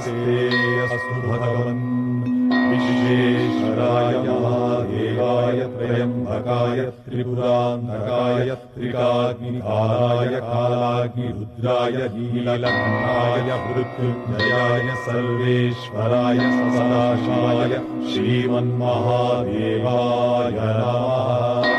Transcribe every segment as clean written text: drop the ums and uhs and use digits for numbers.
नमस्ते अस्तु भगवन् विश्वेश्वराय महादेवाय त्र्यम्बकाय त्रिपुरान्तकाय त्रिकाग्निकालाय कालाग्निरुद्राय नीलकण्ठाय मृत्युञ्जयाय सर्वेश्वराय सदाशिवाय श्रीमन्महादेवाय नमः।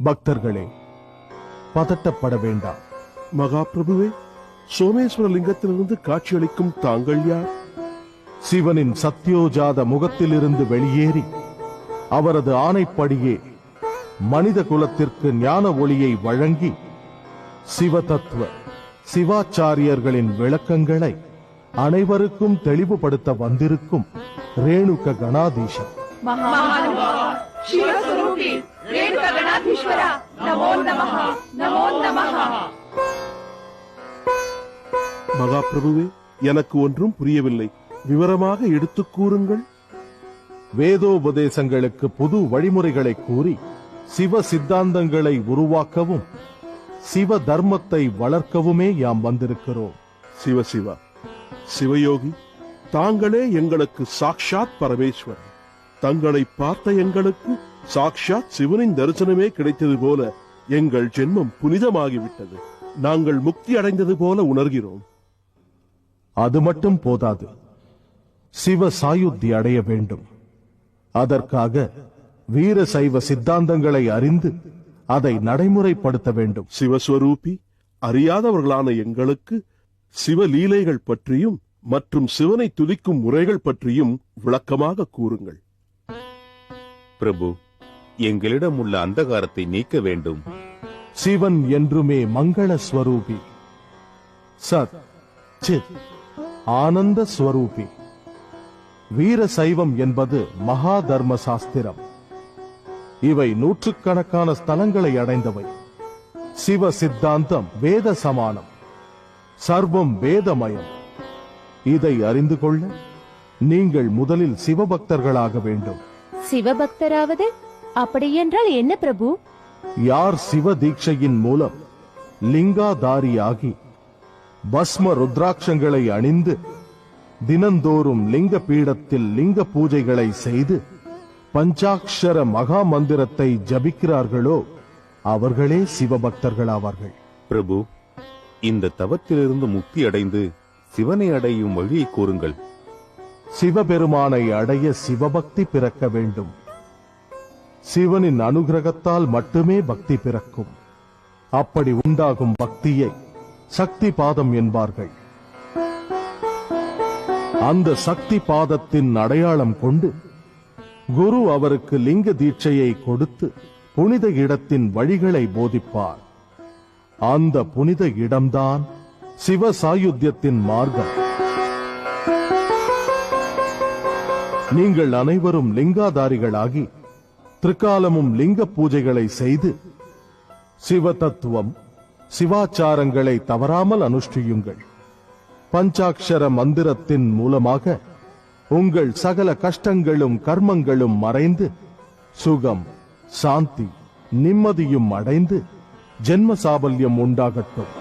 பக்தர்களே, பதட்டப்பட வேண்டாம். மகாபிரபுவே, சோமேஸ்வர லிங்கத்திலிருந்து காட்சியளிக்கும் தாங்கள் யார்? சிவனின் சத்யோஜாத முகத்திலிருந்து வெளியேறி அவரது ஆணைப்படியே மனித குலத்திற்கு ஞான ஒளியை வழங்கி சிவதத்துவ சிவாச்சாரியர்களின் விளக்கங்களை அனைவருக்கும் தெளிவுபடுத்த வந்திருக்கும் ரேணுக கணாதீசன். மகாபிரபுவே, எனக்கு ஒன்றும் புரியவில்லை, விவரமாக எடுத்துக் கூறுங்கள். வேதோபதேசங்களுக்கு புது வழிமுறைகளை கூறி சிவ சித்தாந்தங்களை உருவாக்கவும் சிவ தர்மத்தை வளர்க்கவுமே யாம் வந்திருக்கிறோம். சிவசிவா, சிவயோகி, தாங்களே எங்களுக்கு சாக்ஷாத் பரமேஸ்வரன். தங்களை பார்த்த எங்களுக்கு சாக்ஷாத் சிவனின் தரிசனமே கிடைத்தது போல எங்கள் ஜென்மம் புனிதமாகிவிட்டது. நாங்கள் முக்தி அடைந்தது போல உணர்கிறோம். அது மட்டும் போதாது, சிவ சாயுத்தி அடைய வேண்டும். அதற்காக வீர சைவ சித்தாந்தங்களை அறிந்து அதை நடைமுறைப்படுத்த வேண்டும். சிவஸ்வரூபி, அறியாதவர்களான எங்களுக்கு சிவலீலைகள் பற்றியும் மற்றும் சிவனை துதிக்கும் முறைகள் பற்றியும் விளக்கமாக கூறுங்கள். பிரபு, எங்களிடம் உள்ள அந்தகாரத்தை நீக்க வேண்டும். சிவன் என்றுமே மங்கள ஸ்வரூபி, சத் சித் ஆனந்த ஸ்வரூபி. வீர சைவம் என்பது மகா தர்ம சாஸ்திரம். இவை நூற்றுக்கணக்கான ஸ்தலங்களை அடைந்தவை. சிவ சித்தாந்தம் வேத சமானம், சர்வம் வேதமயம். இதை அறிந்து கொள்ள நீங்கள் முதலில் சிவபக்தர்களாக வேண்டும். சிவபக்தராவது அப்படியென்றால் என்ன பிரபு? யார் சிவ தீட்சையின் மூலம் லிங்காதாரியாகி பஸ்ம ருத்ராட்சங்களை அணிந்து தினந்தோறும் லிங்க பீடத்தில் லிங்க பூஜைகளை செய்து பஞ்சாட்சர மகா மந்திரத்தை ஜபிக்கிறார்களோ அவர்களே சிவபக்தர்களாவார்கள். பிரபு, இந்த தவத்திலிருந்து முக்தி அடைந்து சிவனை அடையும் வழியை கூறுங்கள். சிவபெருமானை அடைய சிவபக்தி பிறக்க வேண்டும். சிவனின் அனுகிரகத்தால் மட்டுமே பக்தி பிறக்கும். அப்படி உண்டாகும் பக்தியை சக்தி பாதம் என்பார்கள். அந்த சக்தி பாதத்தின் அடையாளம் கொண்டு குரு அவருக்கு லிங்க தீட்சையை கொடுத்து புனித இடத்தின் வழிகளை போதிப்பார். அந்த புனித இடம்தான் சிவ சாயுத்தியத்தின் மார்க்கம். நீங்கள் அனைவரும் லிங்காதாரிகளாகி திரிகாலமும் லிங்க பூஜைகளை செய்து சிவ தத்துவம் சிவாச்சாரங்களை தவறாமல் அனுஷ்டியுங்கள். பஞ்சாட்சர மந்திரத்தின் மூலமாக உங்கள் சகல கஷ்டங்களும் கர்மங்களும் மறைந்து சுகம், சாந்தி, நிம்மதியும் அடைந்து ஜென்ம சாபல்யம் உண்டாகட்டும்.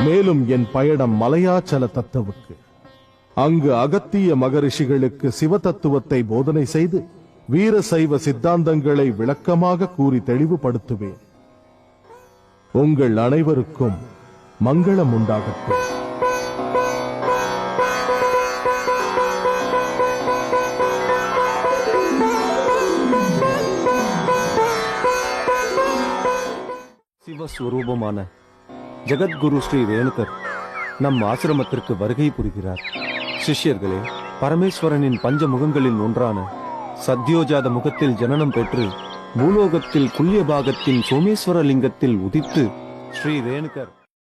மேலும் என் பயணம் மலையாச்சல தத்துவுக்கு. அங்கு அகத்திய மகரிஷிகளுக்கு சிவதத்துவத்தை போதனை செய்து வீர சைவ சித்தாந்தங்களை விளக்கமாக கூறி தெளிவுபடுத்துவேன். உங்கள் அனைவருக்கும் மங்களம் உண்டாகட்டும். சிவஸ்வரூபமான ஜெகத்குரு ஸ்ரீ ரேணுகர் நம் ஆசிரமத்திற்கு வருகை புரிகிறார். சிஷ்யர்களே, பரமேஸ்வரனின் பஞ்ச முகங்களில் ஒன்றான சத்யோஜாத முகத்தில் ஜனனம் பெற்று பூலோகத்தில் குல்ய பாகத்தின் சோமேஸ்வர லிங்கத்தில் உதித்து ஸ்ரீ ரேணுகர்